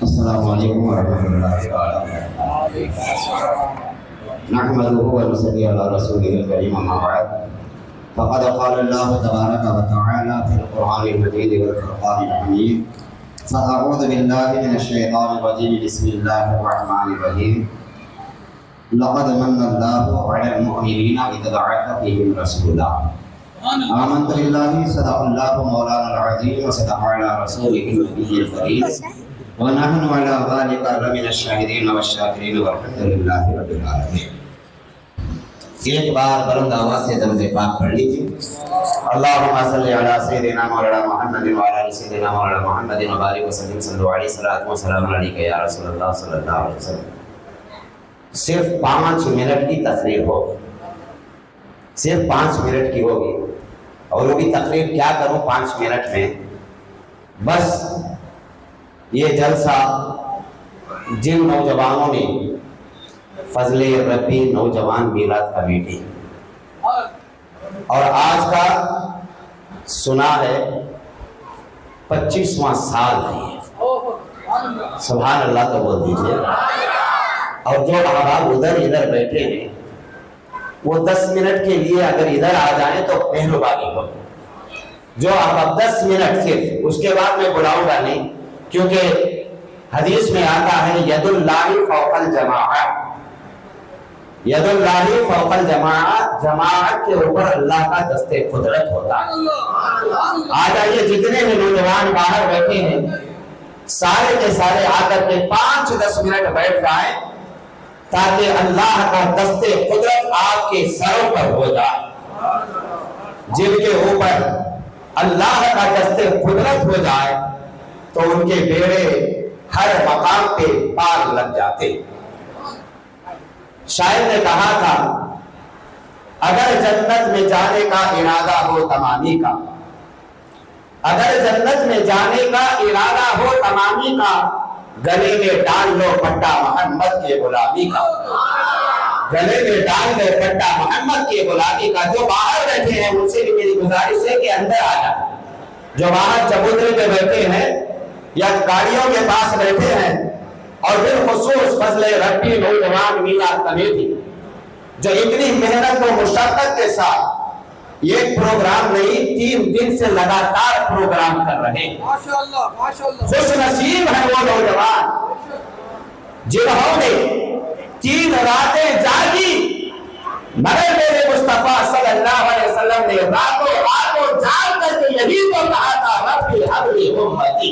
السلام علیکم ورحمۃ اللہ تعالی نحمده ونصلي على رسوله الكريم اما بعد فقد قال الله تبارك وتعالى في القرآن المجيد والفرقان الحميد فأعوذ بالله من الشيطان الرجيم بسم الله الرحمن الرحيم لقد من الله على المؤمنين إذ بعث فيهم رسولا آمنت بالله صدق الله مولانا العظيم وصدق على رسوله النبي الكريم ونحن على ذلك لمن الشاهدين والشاكرين والحمد لله رب العالمين. ایک بار بلند آواز سے درود پاک پڑھ لیجیے. اللهم صل على سيدنا مولانا محمد وعلى ال سيدنا مولانا محمد وبارك وسلم صلوا عليه صلاة وسلام عليك يا رسول اللہ صلی اللہ علیہ وسلم. صرف 5 منٹ کی تقریر ہوگی, صرف 5 منٹ کی ہوگی, اور وہ بھی تقریر کیا کروں 5 منٹ میں. بس یہ جلسہ جن نوجوانوں نے فضل ربی نوجوان میلاد کمیٹی اور آج کا سنا ہے 25واں سال ہے یہ, سبحان اللہ تو بول دیجئے. اور جو احباب ادھر بیٹھے ہیں وہ 10 منٹ کے لیے اگر ادھر آ جائیں تو مہربانی ہو. جو احباب 10 منٹ صرف, اس کے بعد میں بلاؤں گا نہیں, کیونکہ حدیث میں آتا ہے ید اللہ فوق الجماعت, ید اللہ فوق الجماعت, جماعت کے اوپر اللہ کا دست قدرت ہوتا ہے. آ جائیے جتنے بھی نوجوان باہر بیٹھے ہیں سارے کے سارے آ کر کے 5-10 منٹ بیٹھ جائیں تاکہ اللہ کا دست قدرت آپ کے سروں پر ہو جائے. جن کے اوپر اللہ کا دست قدرت ہو جائے تو ان کے بیڑے ہر مقام پہ پار لگ جاتے. شاعر نے کہا تھا اگر جنت میں جانے کا ارادہ ہو تمامی کا, اگر جنت میں جانے کا ارادہ ہو تمامی کا, گلے میں ڈال لو پٹا محمد کے غلامی کا, گلے میں ڈال لو پٹا محمد کے غلامی کا. جو باہر بیٹھے ہیں ان سے بھی میری گزارش ہے کہ اندر آ جائیں. جو باہر چبوترے پہ بیٹھے ہیں یا گاڑیوں کے پاس بیٹھے ہیں, اور بالخصوص فضل ربی نوجوان میلاد کمیٹی جو اتنی محنت و مشقت کے ساتھ یہ پروگرام نہیں 3 دن سے لگاتار پروگرام کر رہے ہیں. خوش نصیب ہیں وہ نوجوان جنہوں نے 3 راتیں جاگی, مگر میرے مصطفیٰ صلی اللہ علیہ وسلم نے راتوں جاگ کر کے یہی تو کہا تھا رب حبلی امتی,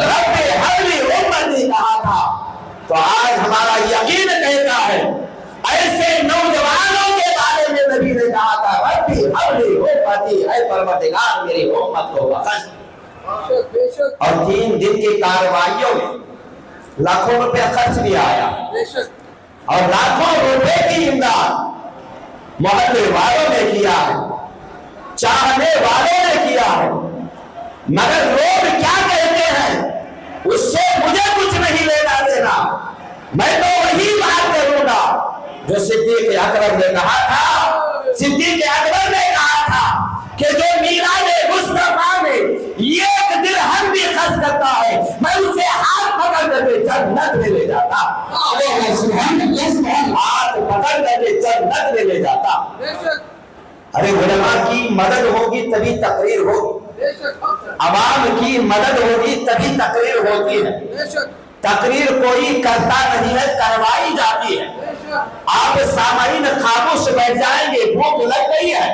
رب حبلی امتی کہا تھا. تو آج ہمارا یقین کہتا ہے ایسے نوجوانوں کے بارے میں نبی نے کہا تھا رب حبلی امتی, اے پروردگار میری امت کو بخش. اور 3 دن کی کارروائیوں میں لاکھوں روپے خرچ بھی آیا اور لاکھوں روپے کی امداد محلے والوں نے کیا ہے, چاہنے والوں نے کیا ہے. مگر لوگ کیا کہتے ہیں اس سے مجھے کچھ نہیں لینا دینا, میں تو وہی بات کروں گا جو صدیق اکبر نے کہا تھا. صدیق اکبر نے کہا تھا کہ جو میلاد مصطفیٰ میں 1 درہم بھی خرچ کرتا ہے میں اسے ہاتھ پکڑ کر کے جنت میں لے جاتا, ہاتھ پکڑ کر کے جنت میں لے جاتا. ارے علماء کی مدد ہوگی تبھی تقریر ہوگی, عوام کی مدد ہوگی تبھی تقریر ہوتی ہے. تقریر کوئی کرتا نہیں ہے, کروائی جاتی ہے. آپ سامعین خاموش بیٹھ جائیں گے, بھوک لگ گئی ہے,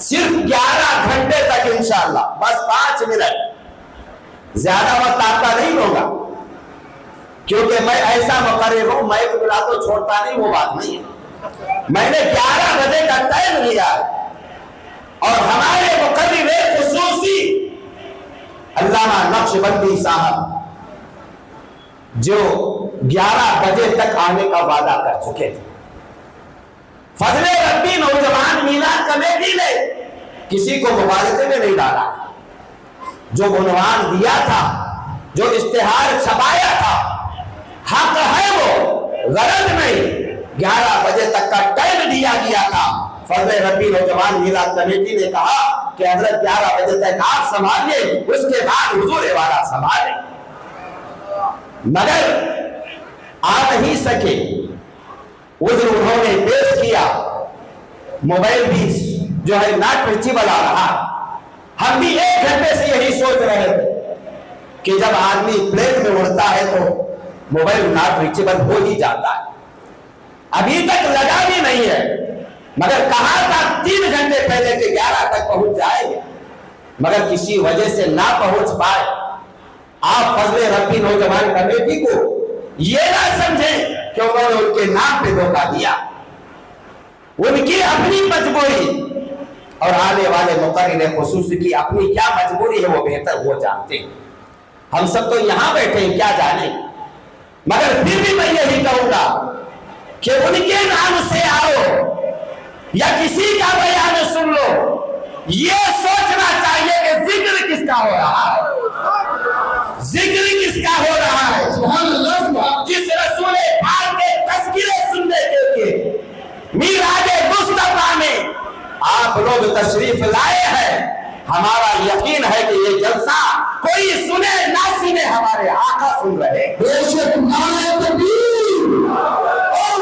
صرف 11 گھنٹے تک انشاءاللہ, بس 5 منٹ, زیادہ وقت آپ کا نہیں ہوگا, کیونکہ میں ایسا مقرر ہوں میں ایک بلا تو چھوڑتا نہیں, وہ بات نہیں ہے. میں نے 11 بجے کا ٹائم لیا ہے اور ہمارے مقرر خصوصی علامہ نقشبندی صاحب جو 11 بجے تک آنے کا وعدہ کر چکے تھے. فضل ربی نوجوان میلاد کمیٹی نے کسی کو مبارکے میں نہیں ڈالا. جو عنوان دیا تھا, جو اشتہار چھپایا تھا, حق ہے وہ, غلط نہیں. 11 بجے تک کا ٹائم دیا گیا تھا. فضل ربی نوجوان میلاد کمیٹی نے کہا کہ حضرت 11 بجے تک آپ سنبھالیے, اس کے بعد حضور والا سنبھالیں. मगर आ नहीं सके। उधर उन्होंने पेश किया, मोबाइल भी जो है नॉट रीचेबल आ रहा। हम भी 1 घंटे से यही सोच रहे थे कि जब आदमी प्लेन में उड़ता है तो मोबाइल नॉट रीचेबल हो ही जाता है। अभी तक लगा भी नहीं है, मगर कहा था 3 घंटे पहले के 11 तक पहुंच जाएंगे, मगर किसी वजह से ना पहुंच पाए। आप फजले रब्बी नौजवान कमेटी को ये ना समझें कि उन्होंने उनके नाम पे धोखा दिया। उनकी अपनी मजबूरी और आने वाले मुकर्रिर खुसूस की अपनी क्या मजबूरी है वो बेहतर वो जानते हैं। हम सब तो यहां बैठे हैं, क्या जाने। मगर फिर भी मैं यही कहूंगा कि उनके नाम से आओ या किसी का बयान सुन लो, ये सोचना चाहिए कि जिक्र किसका हो रहा है, जिक्र किसका हो रहा है। जिस रसूल पाक के तज़किरे सुनने के लिए मीराजे मुस्तफा में आप लोग तशरीफ लाए हैं, हमारा यकीन है कि ये जलसा कोई सुने ना सुने हमारे आका सुन रहे। बेशक नारे तकबीर और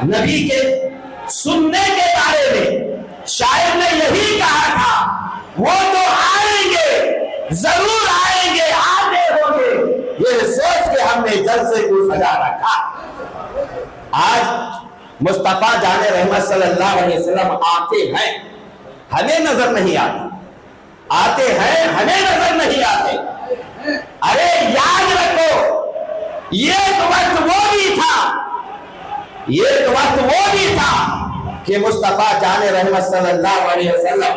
नबी के सुनने के बारे में शायर ने यही कहा था, वो तो आएंगे, जरूर आएंगे, आते होंगे, ये सोच के हमने जलसे को सजा रखा। आज मुस्तफा जाने रहमत सल्लल्लाहु अलैहि वसल्लम आते हैं, हमें नजर नहीं आते, आते हैं, हमें नजर नहीं आते। अरे याद रखो, एक वक्त वो भी था, एक वक्त वो भी था कि मुस्तफा जाने रहमत सल्लल्लाहु अलैहि वसल्लम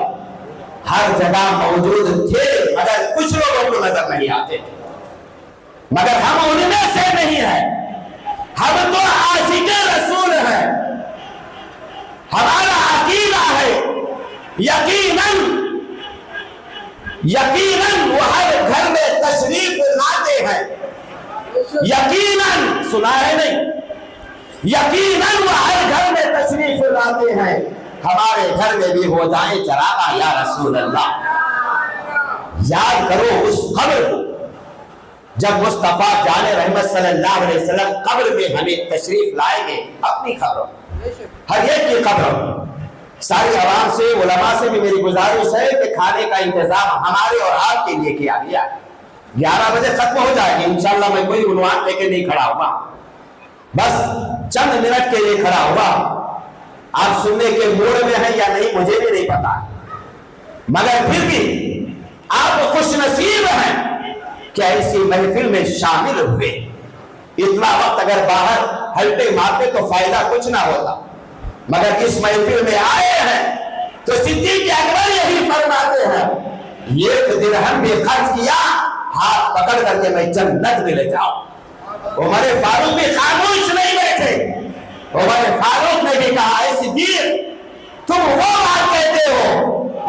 हर जगह मौजूद थे, मगर कुछ लोगों को नजर नहीं आते थे। मगर हम उनमें से नहीं है, हम तो आशिक़े रसूल हैं। हमारा अकीदा है यकीनन यकीनन वो हर घर में तशरीफ लाते हैं, यकीनन, सुना है नहीं, यकीनन वो हर घर में तशरीफ लाते हैं। हमारे घर में भी हो जाए चरागा या रसूल अल्लाह। याद करो उस कब्र को, जब मुस्तफा जाने रहमत सल्लल्लाहु अलैहि वसल्लम कब्र में हमें तशरीफ लाएंगे, अपनी खबर, हर एक की खबर। सारी आवाम से, उलमा से भी मेरी गुजारिश है कि खाने का इंतजाम हमारे और आपके लिए किया गया। 11 बजे खत्म हो जाएगी इंशाअल्लाह। मैं कोई उन्वान लेके नहीं खड़ा हुआ, बस चंद मिनट के लिए खड़ा हुआ। आप सुनने के मूड में हैं या नहीं मुझे भी नहीं पता, मगर फिर भी आप खुशनसीब हैं कि ऐसी महफिल में शामिल हुए। इतना वक्त अगर बाहर हल्टे मारते तो फायदा कुछ ना होता, मगर इस महफिल में आए हैं तो सिद्दीक़ अकबर यही फरमाते हैं, 1 दिरहम भी खर्च किया, हाथ पकड़ करके मैं जन्नत में ले जाऊं। उमर फारूक भी खामोश नहीं बैठे। उमर फारूक ने भी कहा, ऐ सिद्दीक़ तुम वो बात कहते हो,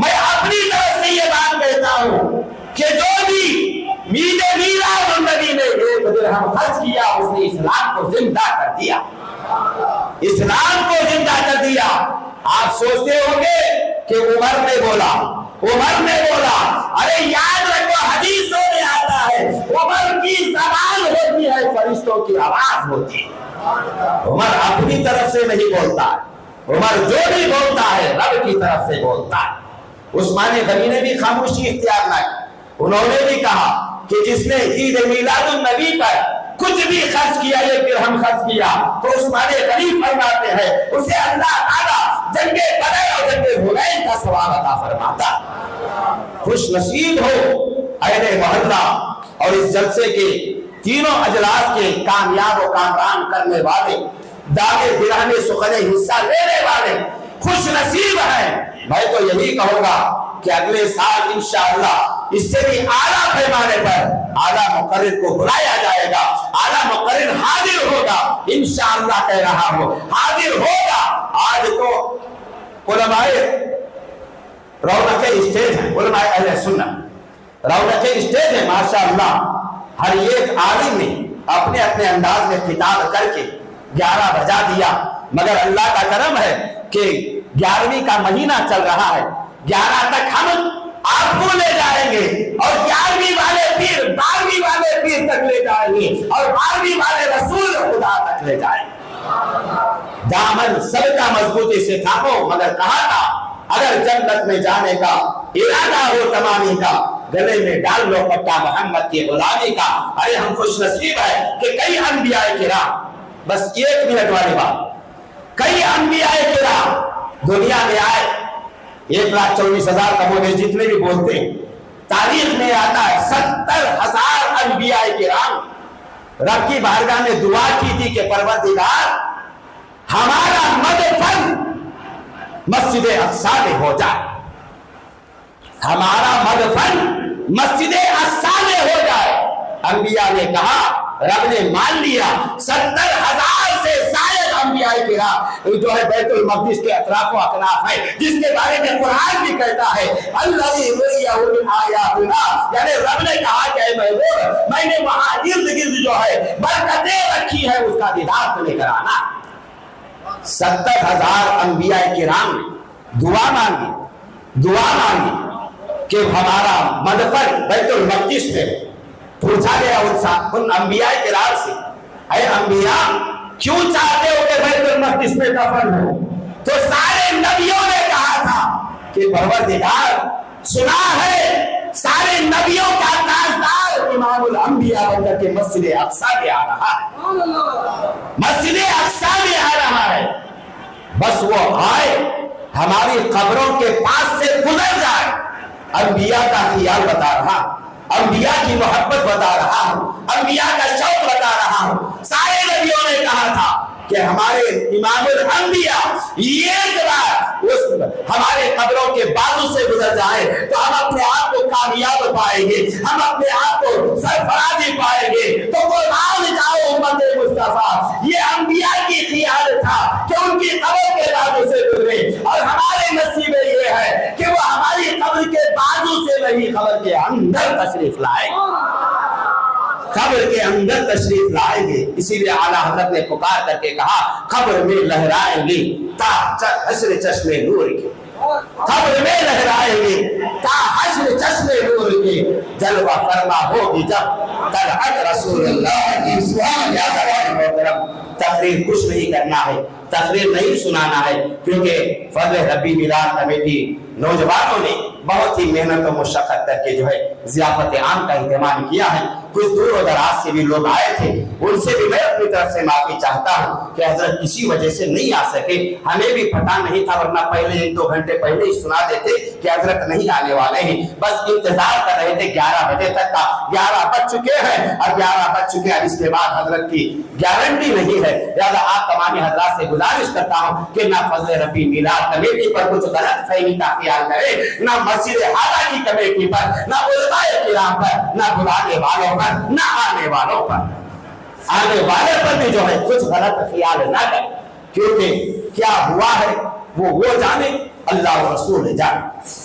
मैं अपनी तरफ से ये बात कहता हूं कि जो भी मीलाद नबी ने 1 दिरहम खर्च किया, उसने इस्लाम को जिंदा कर दिया, इस्लाम को जिंदा कर दिया। आप सोचते होंगे कि उमर ने बोला, उमर ने बोला, अरे याद रखो हदीसों में आता है उमर की ज़बान होती है, फरिश्तों की आवाज होती है। उमर अपनी तरफ से नहीं बोलता है, उमर जो भी बोलता है रब की तरफ से बोलता है। उस्मान गनी ने भी खामोशी इख्तियार न की, उन्होंने भी कहा कि जिसने ईद मिलादुन नबी पर कुछ भी खर्च किया, 1 दिरहम खर्च किया, तो उस्मान गनी फरमाते हैं उसे अल्लाह ताला जंगे बदर और जंगे हुनैन का सवाब अता फरमाता। खुश नसीब हो अहले मोहल्ला और इस जलसे के तीनों अजलास के कामयाब और कामरान करने वाले, दावे दिलाने सुखने हिस्सा लेने वाले खुश नसीब हैं। मैं तो यही कहूंगा कि अगले साल इंशाअल्लाह इससे भी आला पैमाने पर आला मुकर्रिर को बुलाया जाएगा, आला मुकर्रिर हाजिर होगा इंशाअल्लाह, कह रहा हूं हाजिर होगा। आज तो उलमाए रौनक स्टेज है, उलमाए अहले सुन्नत रौनक स्टेज है माशाअल्लाह। हर एक आलिम ने अपने अपने अंदाज में खिताब करके 11 बजा दिया, मगर अल्लाह का करम है कि 11वीं का महीना चल रहा है, 11 तक हम आप 12ਵੀं वाले पीर तक ले जाएंगे और 12वीं वाले रसूल खुदा तक ले जाएंगे। दामन सबका मजबूती से थामो, मगर कहा था अगर जन्नत में जाने का इरादा हो तमामी का, गले में डाल लो पट्टा मोहम्मद की गुलामी का। अरे हम खुश नसीब है कि कई अम्बिया किराम, बस 1 मिनट वाली बात, कई अम्बिया किराम दुनिया में आए, 1,24,000 कमोने जितने भी बोलते हैं, तारीख में आता है 70,000 अम्बिया किराम रब की बारगाह में दुआ की थी कि परवरदिगार हमारा मदफन मस्जिद अक्सा में हो जाए, हमारा मदफन मस्जिद अक्सा में हो जाए। अंबिया ने कहा, रब ने मान लिया। 70,000 से शायद अंबिया किराम जो है बैतुल मक़दिस के अतराफ व अकनाफ है, जिसके बारे में कुरान भी कहता है अल्लाज़ी युरियहु मिन आयातिना, यानी रब ने कहा कि महबूब मैंने वहां इर्द गिर्द जो है बरकतें रखी है, उसका दीदार तुम्हें कराना। 70,000 अंबिया किराम ने दुआ मांगी कि हमारा मदफन बैतुल मक़दिस में। पूछा गया उन अंबिया किराम से, अरे अंबिया क्यों चाहते हो कि बैतुल मक़दिस में दफन हो? तो सारे नबियों ने कहा था कि परवरदिगार सुना है सारे नबियों का ताजदार इमामुल अंबिया बनकर के मस्जिद अक्सा में आ रहा है, मस्जिद अक्सा में आ रहा है। बस वो आए, हमारी कब्रों के पास से गुजर जाए। अंबिया का ख्याल बता रहा, अंबिया की मोहब्बत बता रहा हूं, अंबिया का शौक बता रहा हूं। सारे नबियों ने कहा था कि हमारे इमामुल अंबिया एक बार उस हमारे कब्रों के बाजू से गुजर जाए तो हम अपने आप को कामयाब पाएंगे, हम अपने आप को सरफराजी पाएंगे। तो कुर्बान जाओ उम्मत मुस्तफा, ये अंबिया की ख्याल था कि उनकी कब्र के बाजू से गुजरे, और हमारे नसीब ये है कि वो हमारी कब्र के बाजू से नहीं, कब्र के अंदर तशरीफ लाए, कब्र के अंदर तशरीफ लाएंगे। इसीलिए आला हज़रत ने पुकार करके कहा, कब्र में लहराएंगे हश्र चश्मे नूर के, कब्र में लहराएंगे हश्र चश्मे नूर के, जलवा फरमा होगी जब तलअत रसूलुल्लाह की सुभान अल्लाह। तकरीर कुछ नहीं करना है, तकरीर नहीं सुनाना है, क्योंकि फजल रबी मिलाद कमेटी नौजवानों ने बहुत ही मेहनत और मुशक्कत करके जो है ज़ियाफ़त आम का इंतजाम किया है। कुछ दूर और दराज से भी लोग आए थे, उनसे भी मैं अपनी तरफ से माफी चाहता हूँ कि हजरत किसी वजह से नहीं आ सके। हमें भी पता नहीं था, वरना पहले 1-2 घंटे पहले ही सुना देते कि हजरत नहीं आने वाले हैं। बस इंतजार कर रहे थे 11 बजे तक का। 11 बज चुके हैं और 11 बज चुके हैं, इसके बाद हजरत की गारंटी नहीं है। लिहाजा आप तमाम हजरात से गुजारिश करता हूँ कि ना फजल रबी मिलाद कमेटी पर कुछ गलत फहमी का ख्याल करे, ना मस्जिद हारा की कमेटी पर, ना उलमाए किराम पर, ना बुलाने वालों पर, ना आने वालों पर। आने वाले पर भी जो है कुछ गलत ख्याल ना करें, क्योंकि क्या हुआ है वो जाने, अल्लाह और रसूल जाने।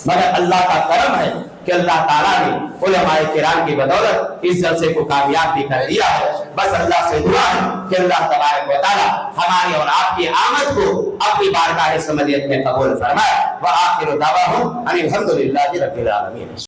मगर अल्लाह का करम है कि अल्लाह ताला ने उलमाए किराम की बदौलत इस जलसे को कामयाब भी कर दिया है। बस अल्लाह से दुआ है कि अल्लाह तबारक व तआला हमारी और आपकी आमद को अपनी बारगाह समदियत में कबूल फरमाए। व आखिर दावाहुम अनिल हम्दुलिल्लाहि रब्बिल आलमीन।